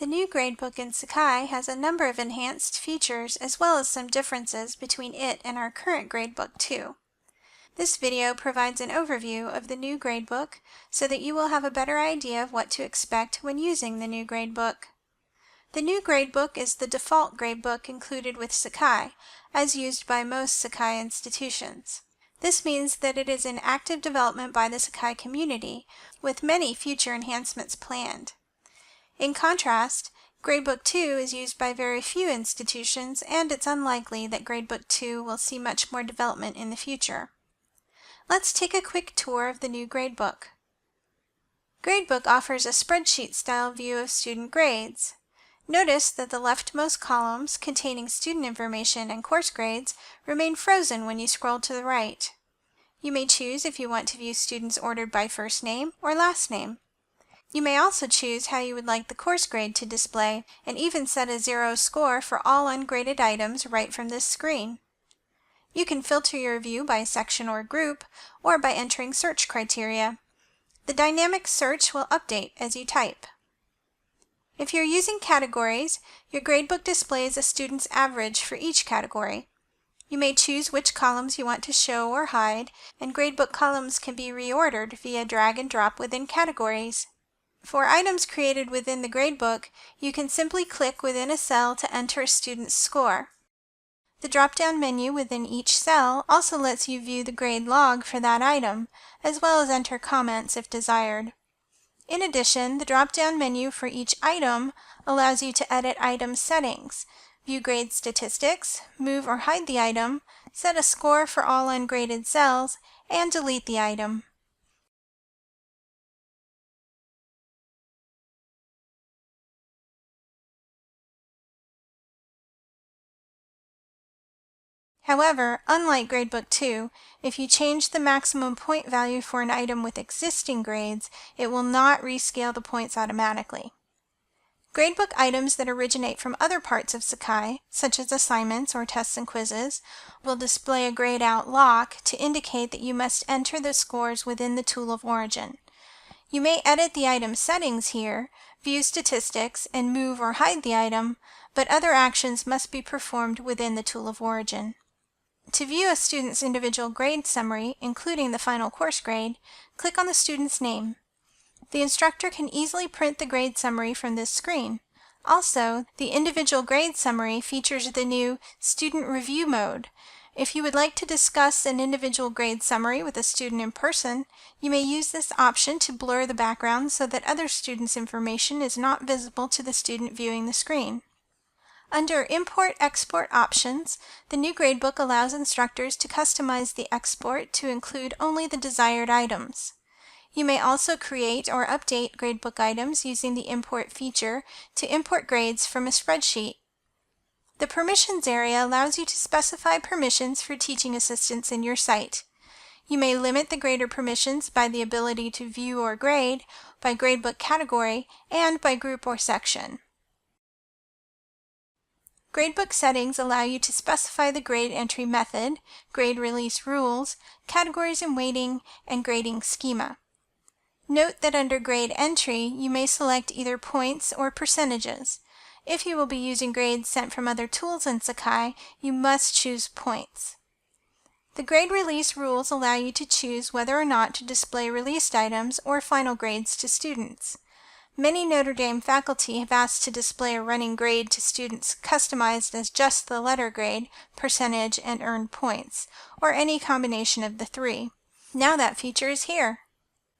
The new gradebook in Sakai has a number of enhanced features as well as some differences between it and our current gradebook too. This video provides an overview of the new gradebook so that you will have a better idea of what to expect when using the new gradebook. The new gradebook is the default gradebook included with Sakai, as used by most Sakai institutions. This means that it is in active development by the Sakai community, with many future enhancements planned. In contrast, Gradebook 2 is used by very few institutions, and it's unlikely that Gradebook 2 will see much more development in the future. Let's take a quick tour of the new gradebook. Gradebook offers a spreadsheet-style view of student grades. Notice that the leftmost columns containing student information and course grades remain frozen when you scroll to the right. You may choose if you want to view students ordered by first name or last name. You may also choose how you would like the course grade to display and even set a 0 score for all ungraded items right from this screen. You can filter your view by section or group, or by entering search criteria. The dynamic search will update as you type. If you're using categories, your gradebook displays a student's average for each category. You may choose which columns you want to show or hide, and gradebook columns can be reordered via drag and drop within categories. For items created within the gradebook, you can simply click within a cell to enter a student's score. The drop-down menu within each cell also lets you view the grade log for that item, as well as enter comments if desired. In addition, the drop-down menu for each item allows you to edit item settings, view grade statistics, move or hide the item, set a score for all ungraded cells, and delete the item. However, unlike Gradebook 2, if you change the maximum point value for an item with existing grades, it will not rescale the points automatically. Gradebook items that originate from other parts of Sakai, such as assignments or tests and quizzes, will display a grayed out lock to indicate that you must enter the scores within the tool of origin. You may edit the item settings here, view statistics, and move or hide the item, but other actions must be performed within the tool of origin. To view a student's individual grade summary, including the final course grade, click on the student's name. The instructor can easily print the grade summary from this screen. Also, the individual grade summary features the new Student Review mode. If you would like to discuss an individual grade summary with a student in person, you may use this option to blur the background so that other students' information is not visible to the student viewing the screen. Under Import-Export options, the new gradebook allows instructors to customize the export to include only the desired items. You may also create or update gradebook items using the Import feature to import grades from a spreadsheet. The Permissions area allows you to specify permissions for teaching assistants in your site. You may limit the grader permissions by the ability to view or grade, by gradebook category, and by group or section. Gradebook settings allow you to specify the grade entry method, grade release rules, categories and weighting, and grading schema. Note that under grade entry, you may select either points or percentages. If you will be using grades sent from other tools in Sakai, you must choose points. The grade release rules allow you to choose whether or not to display released items or final grades to students. Many Notre Dame faculty have asked to display a running grade to students customized as just the letter grade, percentage, and earned points, or any combination of the three. Now that feature is here.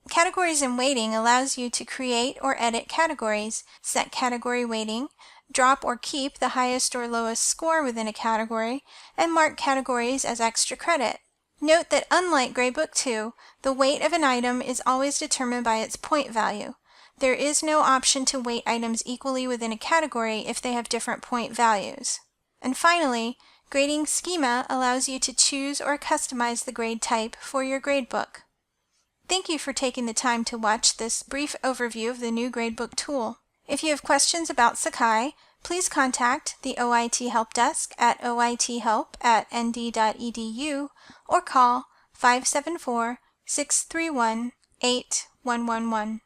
Categories and weighting allows you to create or edit categories, set category weighting, drop or keep the highest or lowest score within a category, and mark categories as extra credit. Note that unlike Gradebook 2, the weight of an item is always determined by its point value. There is no option to weight items equally within a category if they have different point values. And finally, grading schema allows you to choose or customize the grade type for your gradebook. Thank you for taking the time to watch this brief overview of the new Gradebook tool. If you have questions about Sakai, please contact the OIT Help Desk at oithelp@nd.edu or call 574-631-8111.